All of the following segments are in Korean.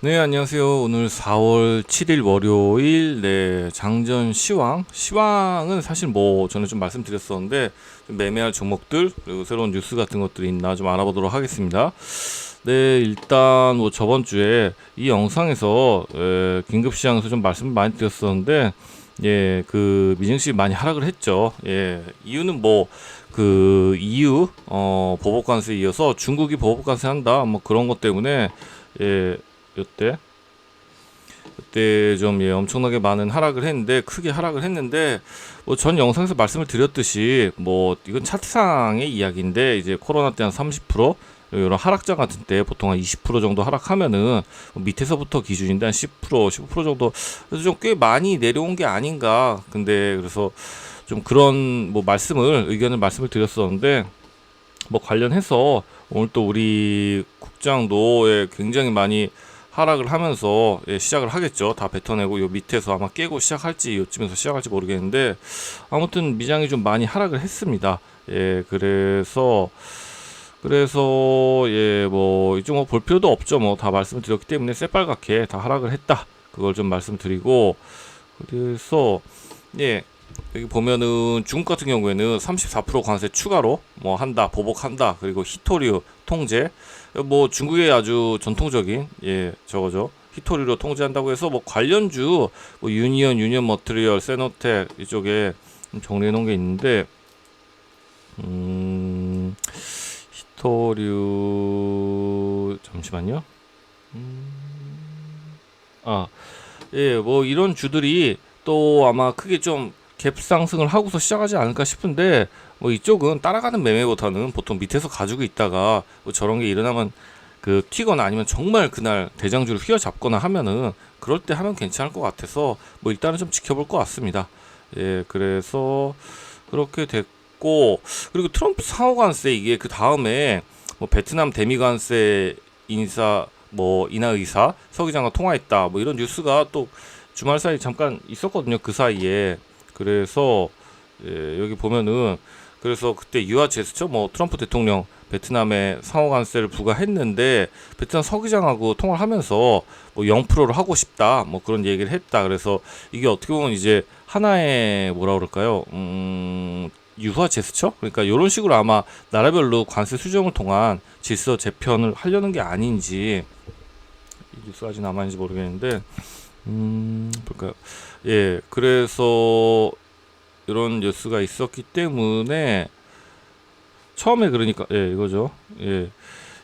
네, 안녕하세요. 오늘 4월 7일 월요일, 장전 시황은 사실 뭐, 저는 좀 말씀드렸었는데, 좀 매매할 종목들, 그리고 새로운 뉴스 같은 것들이 있나 좀 알아보도록 하겠습니다. 네, 일단 뭐 저번 주에 이 영상에서, 긴급 시장에서 좀 말씀을 많이 드렸었는데, 그, 미증시 많이 하락을 했죠. 이유는 뭐, 보복관세에 이어서 중국이 보복관세 한다, 뭐 그런 것 때문에, 예, 요때 그때 좀 엄청나게 많은 하락을 했는데 크게 하락을 했는데 뭐 전 영상에서 말씀을 드렸듯이 뭐 이건 차트상의 이야기인데 이제 코로나 때 한 30% 이런 하락장 같은 때 보통 한 20% 정도 하락하면은 밑에서부터 기준인데 한 10% 15% 정도 그래서 좀 꽤 많이 내려온 게 아닌가. 근데 그래서 좀 그런 뭐 의견을 드렸었는데 뭐 관련해서 오늘 또 우리 국장도 굉장히 많이 하락을 하면서 시작을 하겠죠. 다 뱉어내고 요 밑에서 아마 깨고 시작할지 요쯤에서 시작할지 모르겠는데 아무튼 미장이 좀 많이 하락을 했습니다. 뭐 이쪽 뭐 볼 필요도 없죠. 뭐 다 말씀을 드렸기 때문에 새빨갛게 다 하락을 했다. 그걸 좀 말씀드리고 그래서 예 여기 보면은 중국 같은 경우에는 34% 관세 추가로 뭐 한다, 보복한다. 그리고 히토류 통제. 뭐 중국의 아주 전통적인 저거죠. 히토류로 통제한다고 해서 뭐 관련주 뭐 유니언 머트리얼, 세노텍 이쪽에 정리해 놓은 게 있는데 히토류 잠시만요. 뭐 이런 주들이 또 아마 크게 좀 갭 상승을 하고서 시작하지 않을까 싶은데 뭐 이쪽은 따라가는 매매보다는 보통 밑에서 가지고 있다가 뭐 저런 게 일어나면 그 튀거나 아니면 정말 그날 대장주를 휘어잡거나 하면은 그럴 때 하면 괜찮을 것 같아서 뭐 일단은 좀 지켜볼 것 같습니다. 그래서 그렇게 됐고 그리고 트럼프 상호 관세 이게 그 다음에 뭐 베트남 대미 관세 인하 의사 서기장과 통화했다 뭐 이런 뉴스가 또 주말 사이 잠깐 있었거든요. 그 사이에 그래서 여기 보면은 그래서 그때 유화 제스처 뭐 트럼프 대통령 베트남에 상호 관세를 부과했는데 베트남 서기장하고 통화를 하면서 뭐 0%를 하고 싶다 뭐 그런 얘기를 했다. 그래서 이게 어떻게 보면 이제 하나의 뭐라 그럴까요? 유화 제스처? 그러니까 이런 식으로 아마 나라별로 관세 수정을 통한 질서 재편을 하려는 게 아닌지 이 뉴스가 아직 남아있는지 모르겠는데 볼까요? 그래서 이런 뉴스가 있었기 때문에 처음에 그러니까 이거죠.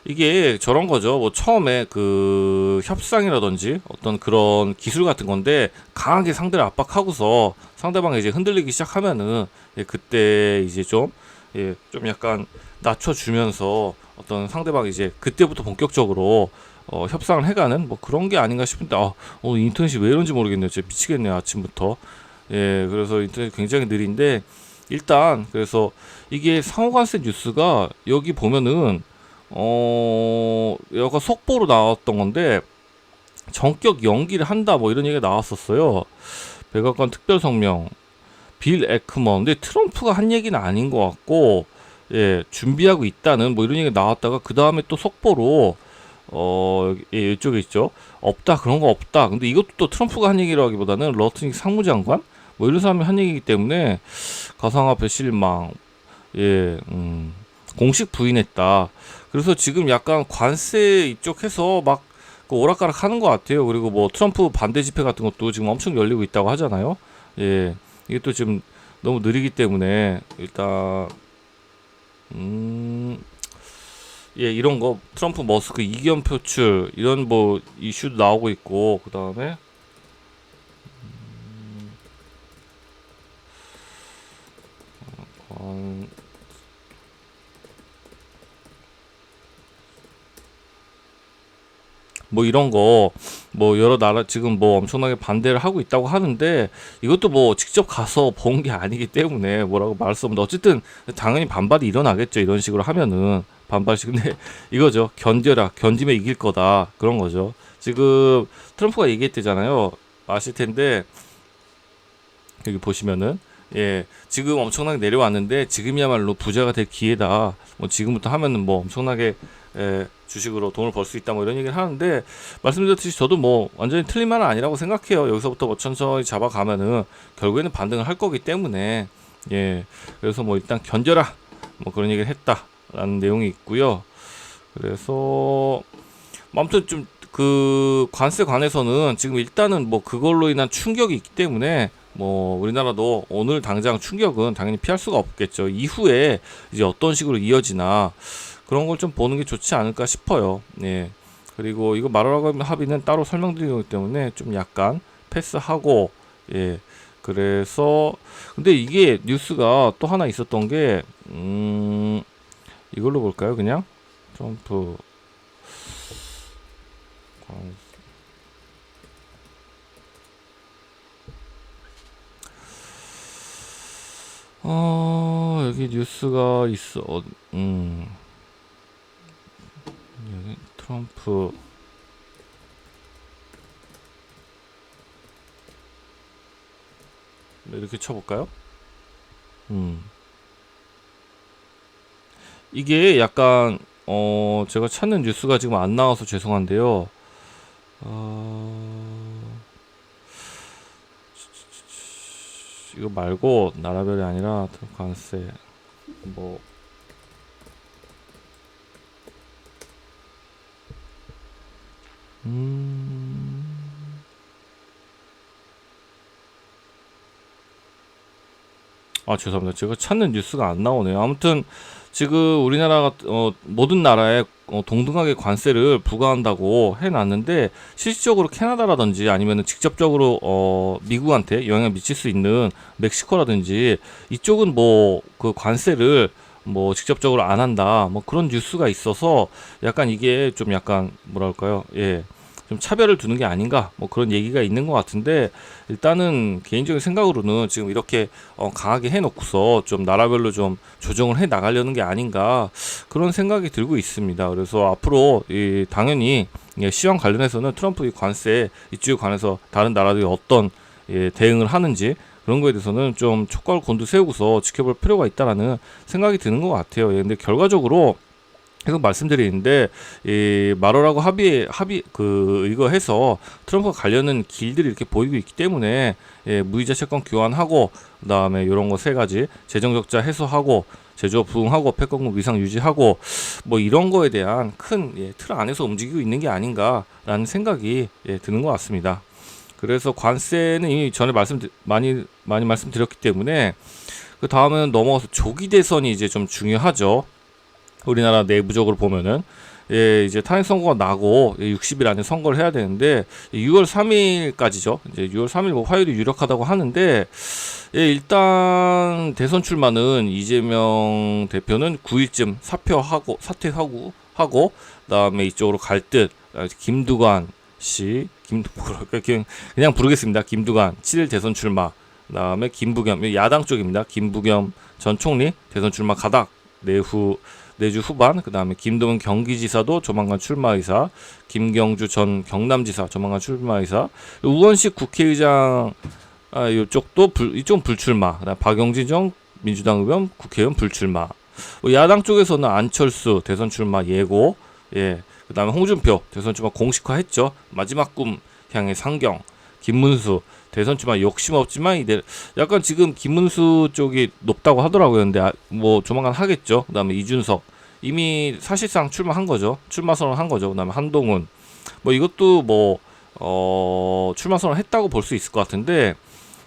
이게 저런 거죠. 뭐 처음에 그 협상이라든지 어떤 그런 기술 같은 건데 강하게 상대를 압박하고서 상대방이 이제 흔들리기 시작하면은 그때 이제 좀 약간 낮춰주면서 어떤 상대방이 이제 그때부터 본격적으로 협상을 해가는 뭐 그런 게 아닌가 싶은데 오늘 인터넷이 왜 이런지 모르겠네요. 진짜 미치겠네요. 아침부터. 그래서 인터넷 굉장히 느린데 일단 그래서 이게 상호관세 뉴스가 여기 보면은 여가 속보로 나왔던 건데 전격 연기를 한다 뭐 이런 얘기가 나왔었어요. 백악관 특별 성명 빌 에크먼. 근데 트럼프가 한 얘기는 아닌 것 같고 준비하고 있다는 뭐 이런 얘기가 나왔다가 그 다음에 또 속보로 이쪽에 있죠. 없다 그런 거 없다. 근데 이것도 또 트럼프가 한 얘기라기보다는 러트닉 상무장관 뭐 이런 사람이 한 얘기이기 때문에 가상화폐 실망 공식 부인했다. 그래서 지금 약간 관세 이쪽 해서 막 그 오락가락 하는 것 같아요. 그리고 뭐 트럼프 반대 집회 같은 것도 지금 엄청 열리고 있다고 하잖아요. 이게 또 지금 너무 느리기 때문에 일단 이런 거 트럼프 머스크 이견 표출 이런 뭐 이슈도 나오고 있고 그 다음에 뭐 이런 거 뭐 여러 나라 지금 뭐 엄청나게 반대를 하고 있다고 하는데 이것도 뭐 직접 가서 본 게 아니기 때문에 뭐라고 말할 수 없는데 어쨌든 당연히 반발이 일어나겠죠. 이런 식으로 하면은 반발식 근데 이거죠. 견뎌라 견디면 이길 거다 그런 거죠. 지금 트럼프가 얘기했대잖아요. 아실 텐데 여기 보시면은 예, 지금 엄청나게 내려왔는데 지금이야말로 부자가 될 기회다. 뭐 지금부터 하면은 뭐 엄청나게 주식으로 돈을 벌 수 있다 뭐 이런 얘기를 하는데 말씀드렸듯이 저도 뭐 완전히 틀린 말은 아니라고 생각해요. 여기서부터 뭐 천천히 잡아가면은 결국에는 반등을 할 거기 때문에 예, 그래서 뭐 일단 견뎌라 뭐 그런 얘기를 했다라는 내용이 있고요. 그래서 뭐 아무튼 좀 그 관세 관해서는 지금 일단은 뭐 그걸로 인한 충격이 있기 때문에 뭐 우리나라도 오늘 당장 충격은 당연히 피할 수가 없겠죠. 이후에 이제 어떤 식으로 이어지나 그런 걸 좀 보는 게 좋지 않을까 싶어요. 예. 그리고 이거 마루라고 합의는 따로 설명드리는 거기 때문에 좀 약간 패스하고 예. 그래서 근데 이게 뉴스가 또 하나 있었던 게 이걸로 볼까요? 그냥 트럼프 여기 뉴스가 있어. 여기 트럼프 이렇게 쳐볼까요? 이게 약간 제가 찾는 뉴스가 지금 안 나와서 죄송한데요. 이거 말고 나라별이 아니라 관세 뭐 죄송합니다. 제가 찾는 뉴스가 안 나오네요. 아무튼 지금 우리나라가 모든 나라에 동등하게 관세를 부과한다고 해놨는데 실질적으로 캐나다라든지 아니면 직접적으로 미국한테 영향을 미칠 수 있는 멕시코라든지 이쪽은 뭐 그 관세를 뭐 직접적으로 안 한다 뭐 그런 뉴스가 있어서 약간 이게 좀 약간 뭐랄까요, 예, 좀 차별을 두는 게 아닌가 뭐 그런 얘기가 있는 것 같은데 일단은 개인적인 생각으로는 지금 이렇게 강하게 해놓고서 좀 나라별로 좀 조정을 해 나가려는 게 아닌가 그런 생각이 들고 있습니다. 그래서 앞으로 당연히 시황 관련해서는 트럼프 이 관세 이쪽에 관해서 다른 나라들이 어떤 대응을 하는지 그런 거에 대해서는 좀 촉각을 곤두세우고서 지켜볼 필요가 있다라는 생각이 드는 것 같아요. 근데 결과적으로 계속 말씀드리는데 이 마로라고 합의 이거 해서 트럼프가 가려는 길들이 이렇게 보이고 있기 때문에 무이자 채권 교환하고 그다음에 이런 거 세 가지 재정 적자 해소하고 제조업 부흥하고 패권금 위상 유지하고 뭐 이런 거에 대한 큰 틀 안에서 움직이고 있는 게 아닌가라는 생각이 드는 것 같습니다. 그래서 관세는 이미 전에 많이 말씀드렸기 때문에 그 다음은 넘어가서 조기 대선이 이제 좀 중요하죠. 우리나라 내부적으로 보면은 이제 탄핵 선고가 나고 60일 안에 선거를 해야 되는데 6월 3일까지죠. 이제 6월 3일 뭐 화요일이 유력하다고 하는데 일단 대선 출마는 이재명 대표는 9일쯤 사퇴하고 그다음에 이쪽으로 갈 듯. 김두관 씨 그냥 부르겠습니다. 김두관 7일 대선 출마. 그다음에 김부겸 야당 쪽입니다. 김부겸 전 총리 대선 출마 가닥 내주 후반. 그다음에 김동연 경기지사도 조만간 출마 의사, 김경주 전 경남지사 조만간 출마 의사, 우원식 국회의장 이쪽은 불출마. 그다음 박영진 전 민주당 의원 국회의원 불출마. 야당 쪽에서는 안철수 대선 출마 예고. 그다음에 홍준표 대선 출마 공식화했죠. 마지막 꿈 향해 상경. 김문수 대선 출마 욕심 없지만 이제 약간 지금 김문수 쪽이 높다고 하더라고요. 근데 뭐 조만간 하겠죠. 그다음에 이준석 이미 사실상 출마 선언 한 거죠. 그다음에 한동훈 뭐 이것도 뭐 출마 선언 했다고 볼 수 있을 것 같은데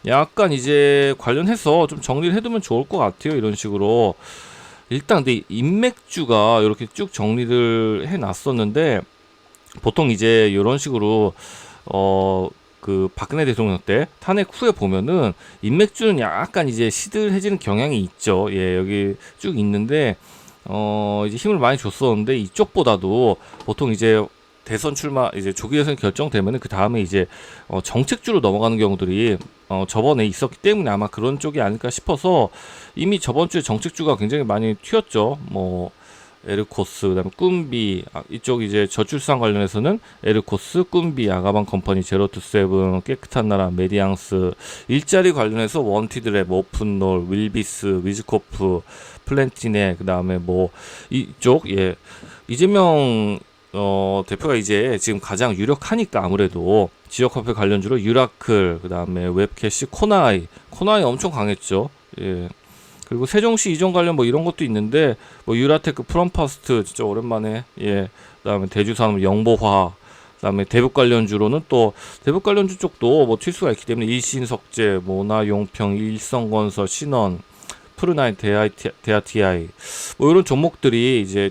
약간 이제 관련해서 좀 정리를 해두면 좋을 것 같아요. 이런 식으로 일단 근데 인맥주가 이렇게 쭉 정리를 해놨었는데 보통 이제 이런 식으로 그 박근혜 대통령 때 탄핵 후에 보면은 인맥주는 약간 이제 시들해지는 경향이 있죠. 여기 쭉 있는데 이제 힘을 많이 줬었는데 이쪽보다도 보통 이제 대선 출마 이제 조기 대선 결정되면은 그 다음에 이제 정책주로 넘어가는 경우들이 저번에 있었기 때문에 아마 그런 쪽이 아닐까 싶어서 이미 저번 주에 정책주가 굉장히 많이 튀었죠. 뭐 에르코스, 그다음에 꾼비, 이쪽 이제 저출산 관련해서는 에르코스, 꾼비, 아가방 컴퍼니, 제로투세븐, 깨끗한 나라, 메디앙스, 일자리 관련해서 원티드랩, 오픈롤, 윌비스, 위즈코프, 플랜티네, 그다음에 뭐 이쪽 이재명 대표가 이제 지금 가장 유력하니까 아무래도 지역 화폐 관련주로 유라클, 그다음에 웹캐시, 코나이 엄청 강했죠. 예. 그리고 세종시 이전 관련 뭐 이런 것도 있는데 뭐 유라테크, 프롬파스트 진짜 오랜만에, 예. 그다음에 대주산업, 영보화, 그다음에 대북 관련주로는 또 대북 관련주 쪽도 뭐 튈수가 있기 때문에 일신석재, 모나용평, 일성건설, 신원, 프르나이, 데아티아이 뭐 이런 종목들이 이제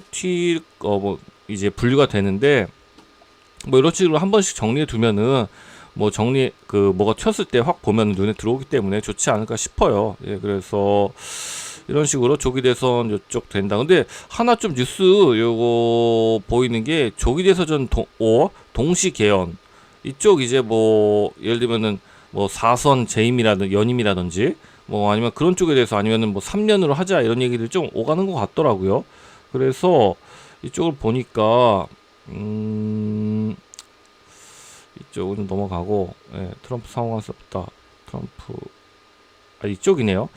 뭐 이제 분류가 되는데, 뭐 이런 식으로 한 번씩 정리해 두면은 뭐 뭐가 튀었을 때 확 보면 눈에 들어오기 때문에 좋지 않을까 싶어요. 예, 그래서 이런 식으로 조기 대선 이쪽 된다. 근데 하나 좀 뉴스 요거 보이는 게 조기 대선 동시 개헌 이쪽 이제 뭐 예를 들면은 뭐 4선 재임이라든지 연임이라든지 뭐 아니면 그런 쪽에 대해서 아니면은 뭐 3년으로 하자 이런 얘기들 좀 오가는 것 같더라고요. 그래서 이쪽을 보니까 이쪽은 좀 넘어가고, 예, 트럼프 상황에서부터 트럼프 이쪽이네요.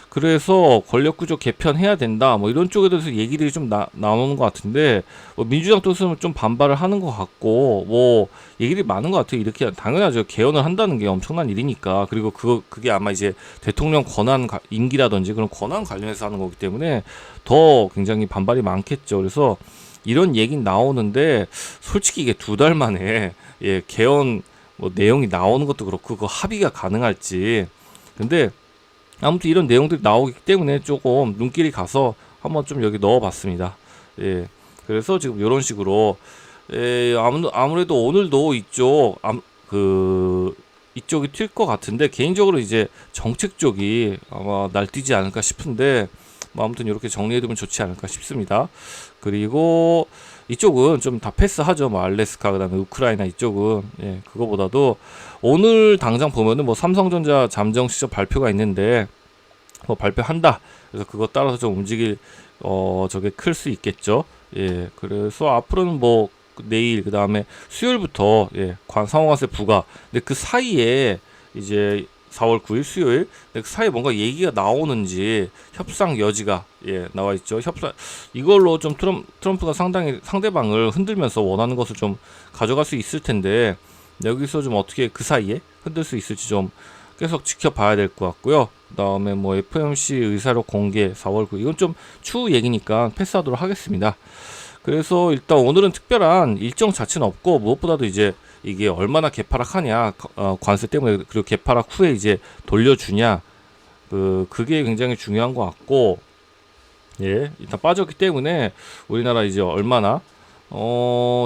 그래서 권력구조 개편해야 된다 뭐 이런 쪽에 대해서 얘기들이 좀 나오는 것 같은데, 뭐 민주당 쪽에서는 좀 반발을 하는 것 같고 뭐 얘기들이 많은 것 같아요. 이렇게 당연하죠. 개헌을 한다는 게 엄청난 일이니까. 그리고 그게 아마 이제 대통령 권한 임기라든지 그런 권한 관련해서 하는 거기 때문에 더 굉장히 반발이 많겠죠. 그래서 이런 얘기 나오는데 솔직히 이게 2달 만에, 예, 개헌 뭐 내용이 나오는 것도 그렇고 그 합의가 가능할지. 근데 아무튼 이런 내용들이 나오기 때문에 조금 눈길이 가서 한번 좀 여기 넣어봤습니다. 예, 그래서 지금 이런 식으로, 아무래도 오늘도 이쪽이 튈 것 같은데, 개인적으로 이제 정책 쪽이 아마 날뛰지 않을까 싶은데, 뭐 아무튼 이렇게 정리해두면 좋지 않을까 싶습니다. 그리고 이쪽은 좀 다 패스하죠. 뭐 알래스카, 그다음에 우크라이나 이쪽은, 예, 그거보다도 오늘 당장 보면은 뭐 삼성전자 잠정 시점 발표가 있는데 뭐 발표한다. 그래서 그거 따라서 좀 움직일 저게 클 수 있겠죠. 예, 그래서 앞으로는 뭐 내일 그다음에 수요일부터, 예, 상호관세 부과. 근데 그 사이에 이제 4월 9일 수요일 그 사이에 뭔가 얘기가 나오는지 협상 여지가, 예, 나와 있죠. 이걸로 좀 트럼프가 상당히 상대방을 흔들면서 원하는 것을 좀 가져갈 수 있을 텐데, 여기서 좀 어떻게 그 사이에 흔들 수 있을지 좀 계속 지켜봐야 될 것 같고요. 그다음에 뭐 FOMC 의사록 공개 4월 9일 이건 좀 추후 얘기니까 패스하도록 하겠습니다. 그래서 일단 오늘은 특별한 일정 자체는 없고, 무엇보다도 이제 이게 얼마나 개파락하냐, 관세 때문에, 그리고 개파락 후에 이제 돌려주냐, 그게 굉장히 중요한 것 같고, 예, 일단 빠졌기 때문에 우리나라 이제 얼마나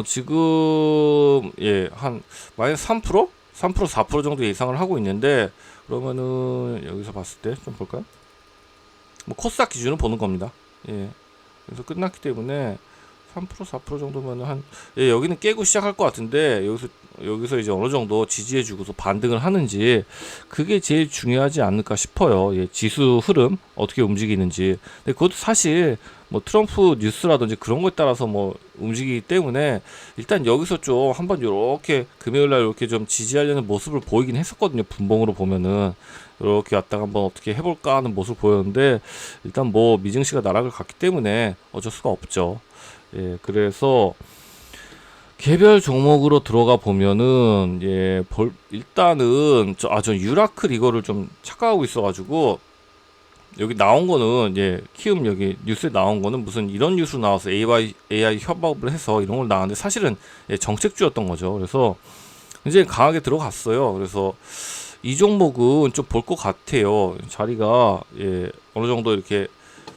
지금, 예, 한 마이너스 3%? 4% 정도 예상을 하고 있는데, 그러면은 여기서 봤을 때 좀 볼까요? 뭐 코스닥 기준으로 보는 겁니다. 예, 그래서 끝났기 때문에 3% 4% 정도면 예, 여기는 깨고 시작할 것 같은데, 여기서 이제 어느 정도 지지해주고서 반등을 하는지, 그게 제일 중요하지 않을까 싶어요. 예, 지수 흐름 어떻게 움직이는지. 근데 그것도 사실 뭐 트럼프 뉴스라든지 그런 거에 따라서 뭐 움직이기 때문에, 일단 여기서 좀 한번 이렇게 금요일날 이렇게 좀 지지하려는 모습을 보이긴 했었거든요. 분봉으로 보면은 이렇게 왔다가 한번 어떻게 해볼까 하는 모습을 보였는데, 일단 뭐 미증시가 나락을 갔기 때문에 어쩔 수가 없죠. 예, 그래서 개별 종목으로 들어가 보면은, 예, 일단은 저 유라클 이거를 좀 착각하고 있어가지고, 여기 나온 거는, 예, 키움 여기 뉴스에 나온 거는 무슨 이런 뉴스 나와서 AI 협업을 해서 이런 걸 나왔는데, 사실은, 예, 정책주였던 거죠. 그래서 이제 강하게 들어갔어요. 그래서 이 종목은 좀 볼 것 같아요. 자리가, 예, 어느 정도 이렇게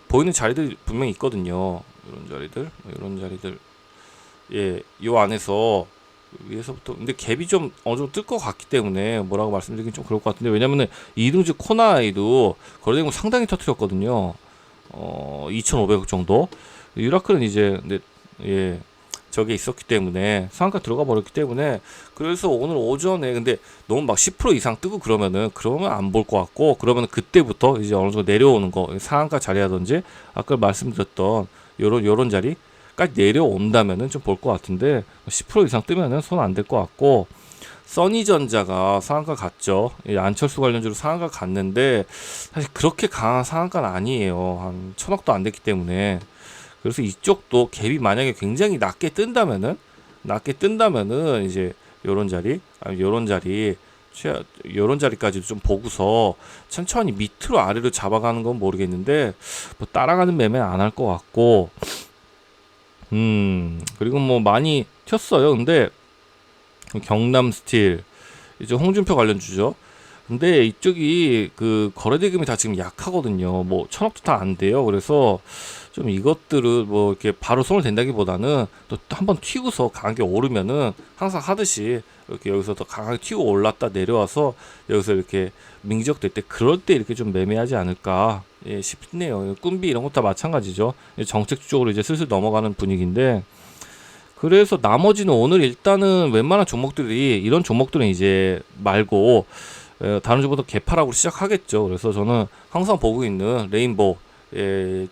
보이는 자리들이 분명히 있거든요. 이런 자리들, 예, 요 안에서 위에서부터, 근데 갭이 좀 어느 정도 뜰 것 같기 때문에 뭐라고 말씀드리긴 좀 그럴 것 같은데, 왜냐면은 이등주 코나이도 거래된 거 상당히 터뜨렸거든요. 2,500억 정도. 유라클은 이제, 근데, 예, 저게 있었기 때문에 상한가 들어가 버렸기 때문에, 그래서 오늘 오전에 근데 너무 막 10% 이상 뜨고 그러면 안 볼 것 같고, 그러면 그때부터 이제 어느 정도 내려오는 거, 상한가 자리라든지 아까 말씀드렸던, 요런 자리까지 내려온다면은 좀 볼 것 같은데 10% 이상 뜨면은 손 안 댈 것 같고, 써니전자가 상한가 갔죠. 안철수 관련주로 상한가 갔는데 사실 그렇게 강한 상한가는 아니에요. 한 1000억도 안 됐기 때문에. 그래서 이쪽도 갭이 만약에 굉장히 낮게 뜬다면은 이제 요런 자리, 아니 요런 자리, 요런 자리까지도 좀 보고서 천천히 밑으로 아래로 잡아가는 건 모르겠는데 뭐 따라가는 매매는 안 할 것 같고, 그리고 뭐 많이 튀었어요. 근데 경남스틸 이제 홍준표 관련주죠. 근데 이쪽이 그 거래대금이 다 지금 약하거든요. 뭐 1000억도 다 안 돼요. 그래서 좀 이것들을 뭐 이렇게 바로 손을 댄다기보다는 또 한번 튀고서 강하게 오르면은 항상 하듯이 이렇게 여기서 더 강하게 튀고 올랐다 내려와서 여기서 이렇게 민기적될 때, 그럴 때 이렇게 좀 매매하지 않을까 싶네요. 꿈비 이런 것도 마찬가지죠. 정책 쪽으로 이제 슬슬 넘어가는 분위기인데, 그래서 나머지는 오늘 일단은 웬만한 종목들이, 이런 종목들은 이제 말고 다른 주부터 개파락으로 시작하겠죠. 그래서 저는 항상 보고 있는 레인보우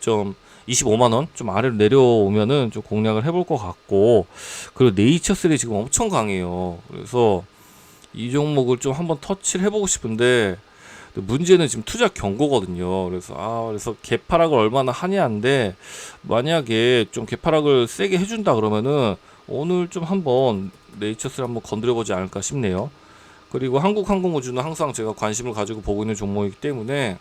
좀 25만원 좀 아래로 내려오면은 좀 공략을 해볼 것 같고, 그리고 네이처셀이 지금 엄청 강해요. 그래서 이 종목을 좀 한번 터치를 해보고 싶은데, 문제는 지금 투자 경고거든요. 그래서 개파락을 얼마나 하냐인데, 만약에 좀 개파락을 세게 해준다 그러면은 오늘 좀 한번 네이처스를 한번 건드려보지 않을까 싶네요. 그리고 한국항공우주는 항상 제가 관심을 가지고 보고 있는 종목이기 때문에,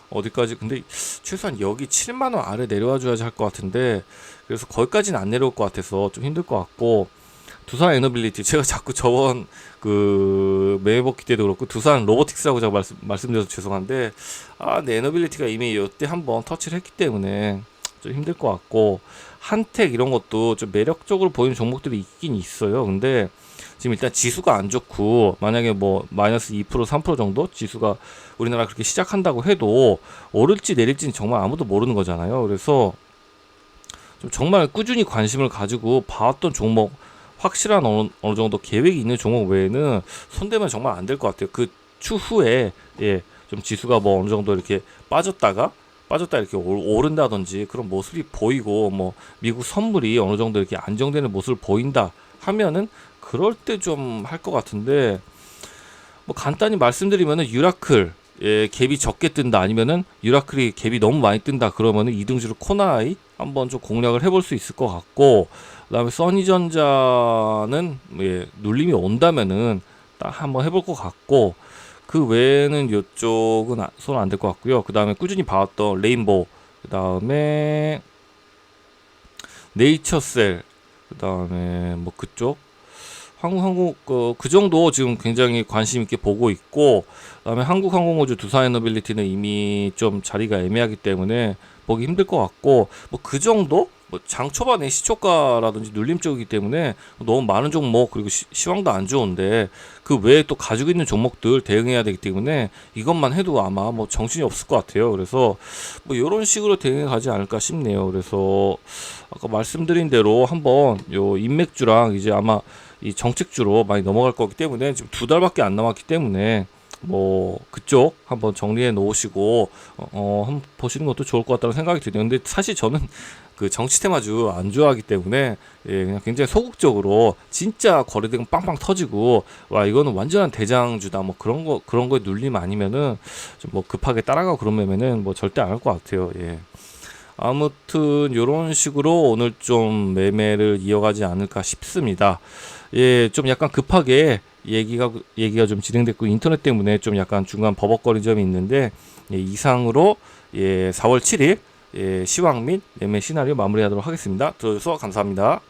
어디까지, 근데 최소한 여기 7만원 아래 내려와 줘야지 할 것 같은데, 그래서 거기까지는 안 내려올 것 같아서 좀 힘들 것 같고, 두산 에너빌리티, 제가 자꾸 저번 그 매매복귀 때도 그렇고 두산 로보틱스라고 제가 말씀드려서 죄송한데, 네, 에너빌리티가 이미 이때 한번 터치를 했기 때문에 좀 힘들 것 같고, 한택 이런 것도 좀 매력적으로 보이는 종목들이 있긴 있어요. 근데 지금 일단 지수가 안 좋고, 만약에 뭐 마이너스 2% 3% 정도 지수가 우리나라 그렇게 시작한다고 해도 오를지 내릴지는 정말 아무도 모르는 거잖아요. 그래서 좀 정말 꾸준히 관심을 가지고 봐왔던 종목, 확실한 어느 정도 계획이 있는 종목 외에는 손대면 정말 안 될 것 같아요. 그 추후에 좀 지수가 뭐 어느 정도 이렇게 빠졌다 이렇게 오른다든지 그런 모습이 보이고, 뭐 미국 선물이 어느 정도 이렇게 안정되는 모습을 보인다 하면은 그럴 때 좀 할 것 같은데, 뭐 간단히 말씀드리면은 유라클 갭이 적게 뜬다, 아니면은 유라클이 갭이 너무 많이 뜬다 그러면은 이등주로 코나이 한번 좀 공략을 해볼 수 있을 것 같고, 그다음에 써니전자는 눌림이 온다면은 딱 한번 해볼 것 같고, 그 외에는 이쪽은 손 안 댈 것 같고요. 그 다음에 꾸준히 봐왔던 레인보우, 그 다음에 네이처셀, 그 다음에 뭐 그쪽 그 정도 지금 굉장히 관심 있게 보고 있고, 그다음에 한국항공우주, 두산에너빌리티는 이미 좀 자리가 애매하기 때문에 보기 힘들 것 같고, 뭐 그 정도, 뭐 장 초반에 시초가라든지 눌림 쪽이기 때문에 너무 많은 종목, 그리고 시황도 안 좋은데 그 외에 또 가지고 있는 종목들 대응해야 되기 때문에 이것만 해도 아마 뭐 정신이 없을 것 같아요. 그래서 뭐 이런 식으로 대응해 가지 않을까 싶네요. 그래서 아까 말씀드린 대로 한번 요 인맥주랑 이제 아마 이 정책주로 많이 넘어갈 거기 때문에, 지금 2달밖에 안 남았기 때문에 뭐 그쪽 한번 정리해 놓으시고 한번 보시는 것도 좋을 것 같다는 생각이 드네요. 근데 사실 저는 그 정치 테마주 안 좋아하기 때문에 그냥 굉장히 소극적으로 진짜 거래대금 빵빵 터지고 와 이거는 완전한 대장주다 뭐 그런 거에 눌림 아니면은 좀 뭐 급하게 따라가고 그러면은 뭐 절대 안 할 것 같아요. 아무튼 요런 식으로 오늘 좀 매매를 이어가지 않을까 싶습니다. 좀 약간 급하게 얘기가 좀 진행됐고, 인터넷 때문에 좀 약간 중간 버벅거린 점이 있는데, 이상으로 4월 7일 시황 및 매매 시나리오 마무리하도록 하겠습니다. 들어주셔서 감사합니다.